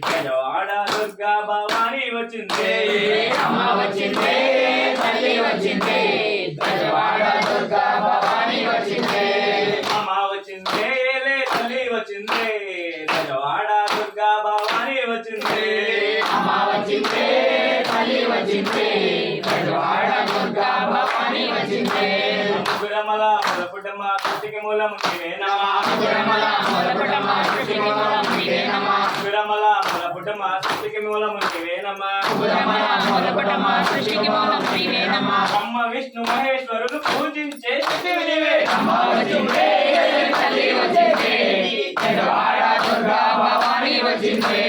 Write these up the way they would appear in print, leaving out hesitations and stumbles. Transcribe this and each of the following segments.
బెజవాడ దుర్గా భవాని వచ్చిందే అమ్మ వచ్చిందే తల్లి వచ్చిందే బెజవాడ దుర్గా భవాని వచ్చిందే అమ్మ వచ్చిందే లే తల్లి వచ్చిందే బెజవాడ దుర్గా భవాని వచ్చిందే అమ్మ వచ్చిందే తల్లి వచ్చిందే బెజవాడ దుర్గా భవాని వచ్చిందే ముగ్గురమల మొదపుటమ సృష్టికి మూలం నీవేనమా ముగ్గురమల మొదపుటమ సృష్టికి మూలం నీవేనమా ముగ్గురమల మొదపుటమ సృష్టికి మూలం నీవేనమా ముగ్గురమల మొదపుటమ సృష్టికి మూలం నీవేనమా బ్రహ్మ విష్ణు మహేశ్వరులు పూజించే శక్తివి నీవే అమ్మ వచ్చిందే తల్లి వచ్చిందే బెజవాడ దుర్గా భవాని వచ్చిందే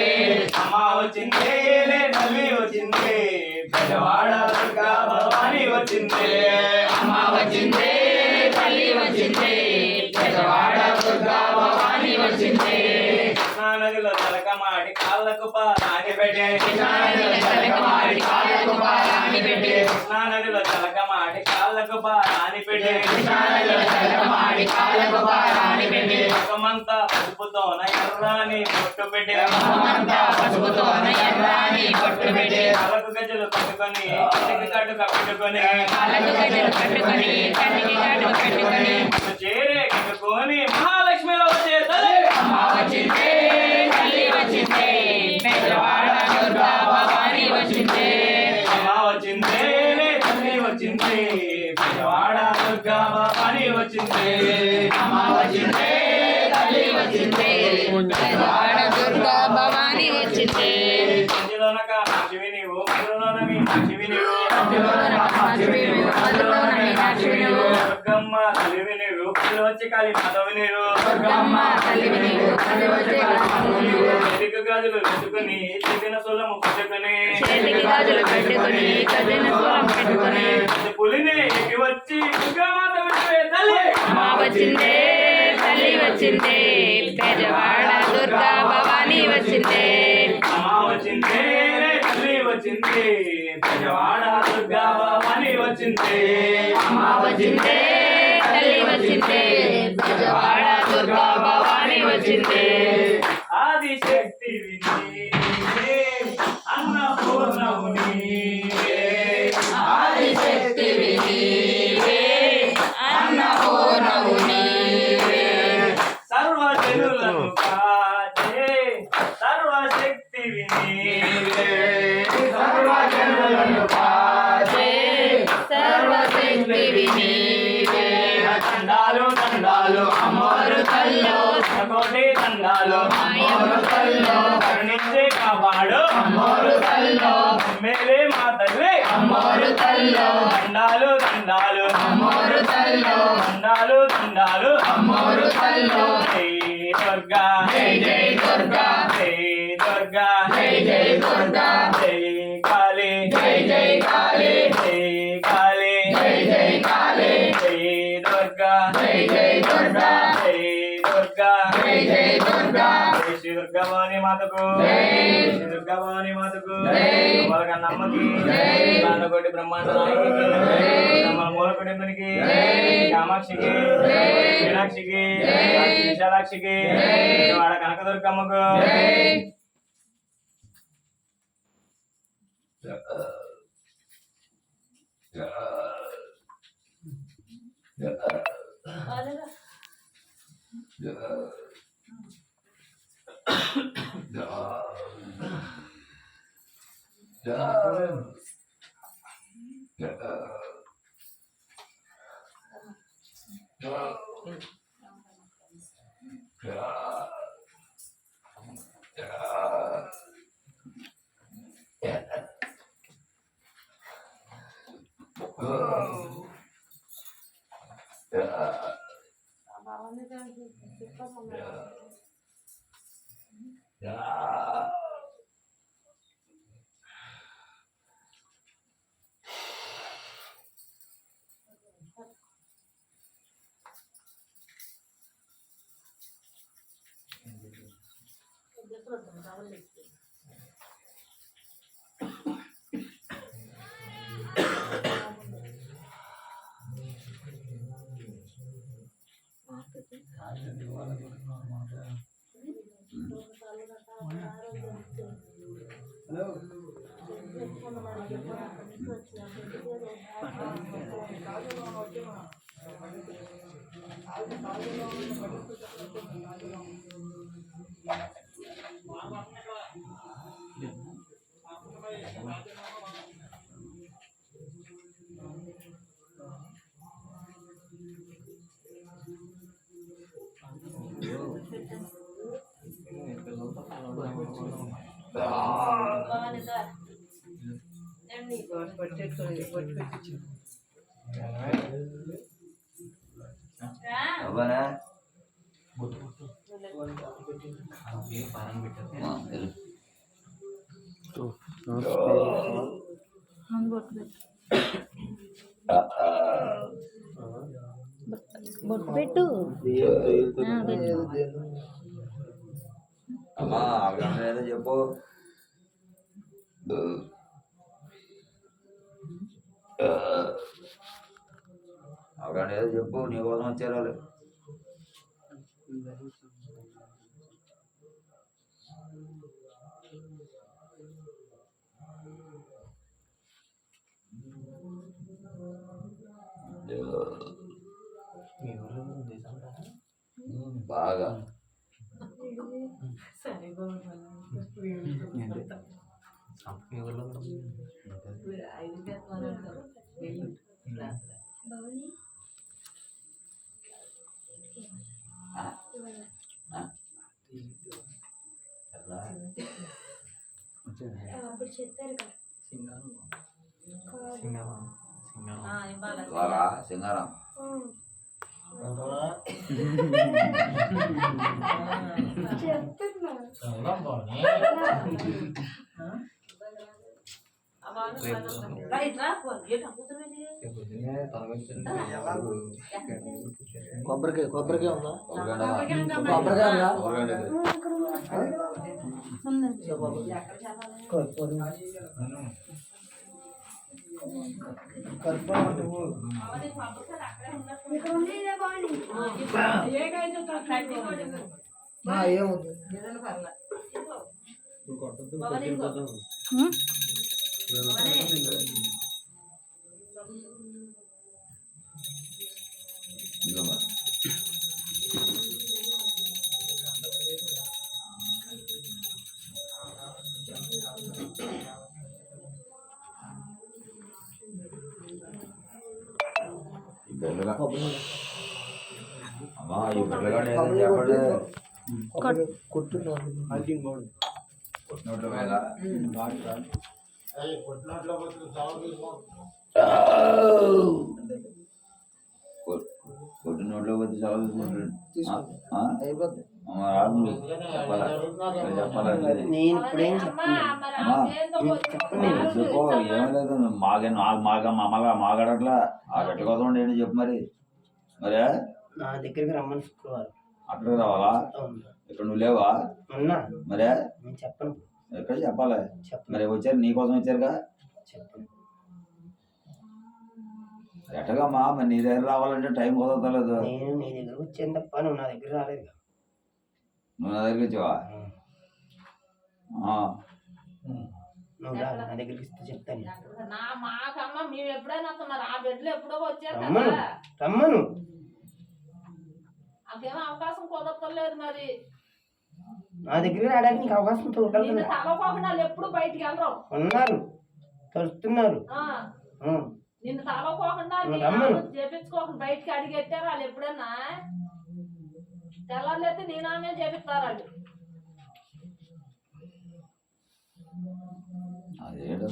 అమ్మ వచ్చిందే లే తల్లి వచ్చిందే బెజవాడ దుర్గా భవాని వచ్చిందే అమ్మ వచ్చిందే తల్లి వచ్చిందే బెజవాడ దుర్గా భవాని వచ్చిందే కృష్ణా నదిలో తలకమాడి కాళ్ళకు పారాని పెట్టే కృష్ణా నదిలో తలకమాడి కాళ్ళకు పారాని పెట్టే కృష్ణా నదిలో తలకమాడి కాళ్ళకు పారాని పెట్టే కృష్ణా నదిలో తలకమాడి కాళ్ళకు పారాని పెట్టే ముఖమంతా పసుపుతోన ఎర్రాని పొట్టు పెట్టే ముఖమంతా పసుపుతోన ఎర్రాని పొట్టు పెట్టే కాళ్ళకు గజ్జలు కట్టుకొని కంటికి కట్టుక పెట్టుకొని కాళ్ళకు గజ్జలు కట్టుకొని కంటికి కట్టుక పెట్టుకొని చేరే కట్టుకొని మహాలక్ష్మిలో వచ్చే తల్లి అమ్మ వచ్చిందే తల్లి వచ్చిందే బెజవాడ దుర్గా భవాని వచ్చిందే అమ్మ వచ్చిందే లే తల్లి వచ్చిందే బెజవాడ దుర్గా భవాని వచ్చిందే అమ్మ వచ్చిందే తల్లి వచ్చిందే బెజవాడ దుర్గా భవాని వచ్చిందే అందులోన కామాక్షివి నీవు అందులోన మీనాక్షివి నీవు దుర్గమ్మ తల్లివి నీవు కళ్ళు వచ్చి కాళీ మాధవి నీవు దుర్గమ్మ తల్లివి నీవు కళ్ళు వచ్చి కాళీ మాధవి నీవు చేతికి గాజులు పెట్టుకుని చేతిన సొలము పెట్టుకుని చేతికి గాజులు పెట్టుకుని చేతిన సొలము పెట్టుకుని పులిని ఎక్కి వచ్చి దుర్గామాత విడివే తల్లి అమ్మ వచ్చిందే తల్లి వచ్చిందే బెజవాడ దుర్గా భవాని వచ్చిందే అమ్మ వచ్చిందే లే తల్లి వచ్చిందే బెజవాడ దుర్గా భవాని వచ్చిందే అమ్మ వచ్చిందే తల్లి వచ్చిందే బెజవాడ దుర్గా భవాని వచ్చిందే ఆదిశక్తివి నీవే అన్నపూర్ణవు నీవే ఆదిశక్తివి నీవే అన్నపూర్ణవు నీవే సర్వజనులను కాచే సర్వశక్తివి నీవే సర్వజనులను కాచే సర్వశక్తివి నీవే దండాలు దండాలు అమ్మోరు తల్లో కోటి దండాలు అమ్మోరు తల్లో కరుణించే కాపాడు అమ్మోరు తల్లో మేలే మా తల్లి అమ్మోరు తల్లో దండాలు దండాలు అమ్మోరు తల్లో దండాలు దండాలు అమ్మోరు తల్లో జై దుర్గా జై జై దుర్గా జై దుర్గా జై జై దుర్గా జై కాళీ జై జై కాళీ జై కాళీ జై జై కాళీ జై దుర్గా జై జై దుర్గా జై దుర్గా జై జై దుర్గా జై శ్రీ దుర్గా భవాని మాతకు జై శ్రీ దుర్గా భవాని మాతకు జై వాళ్ళ నమ్మకి జై నాన్నకోటి బ్రహ్మాండ నాయకి మన మూలకుడిందునికి జై కామాక్షికి జై మీనాక్షికి జై విశాలాక్షికి జై వాడ కనకదుర్గమ్మకు జై బొట్టు పెట్టు అమ్మా ఏదో చెప్పు. అవగానే ఏదో చెప్పు, నీ కోసం వచ్చారు వాళ్ళు. బాగా సింగారం కొబ్బరికాయ కొబ్బరికాయ ఉందా? అమ్మా ఈ పిల్లగాడు ఏదో చెప్పండి. కొట్టినోట్ల మీద కొట్టినోట్లో కొద్ది సవాల్ చెప్పు. ఏమీ లేదు, మాగడట్లా ఆ గట్ట కోసం ఏంటి చెప్పు. మరే నా దగ్గరికి రమ్మని శుక్రవారం అక్కడికి రావాలా? ఇక్కడ నువ్వు లేవా? మరే నేను చెప్పను. ఎక్కడ చెప్పాలి? మరి వచ్చారు, నీకోసం వచ్చారుగా. చెప్పను. ఎట్టగమ్మా మరి నీ దగ్గర రావాలంటే టైం కుదరలేదు. నేను నీ దగ్గర వచ్చాను తప్ప నువ్వు నా దగ్గర రాలేదు. నువ్వు నా దగ్గరికి వచ్చావా? నువ్వు రా, నా దగ్గరికి ఇస్తే చెప్తాను. రమ్మను. అవకాశం కుదరలేదు. మరి నా దగ్గర రావడానికి నీకు అవకాశం ఎప్పుడు బయటికి వెళ్ళరు. ఉన్నారు, తరుస్తున్నారు. నిన్ను తలకోకుండా చేపించుకోకుండా బయటికి అడిగెట్టారు వాళ్ళు. ఎప్పుడన్నా తెల్లారులైతే నీ నామే చేపిస్తారు వాళ్ళు. అదేటో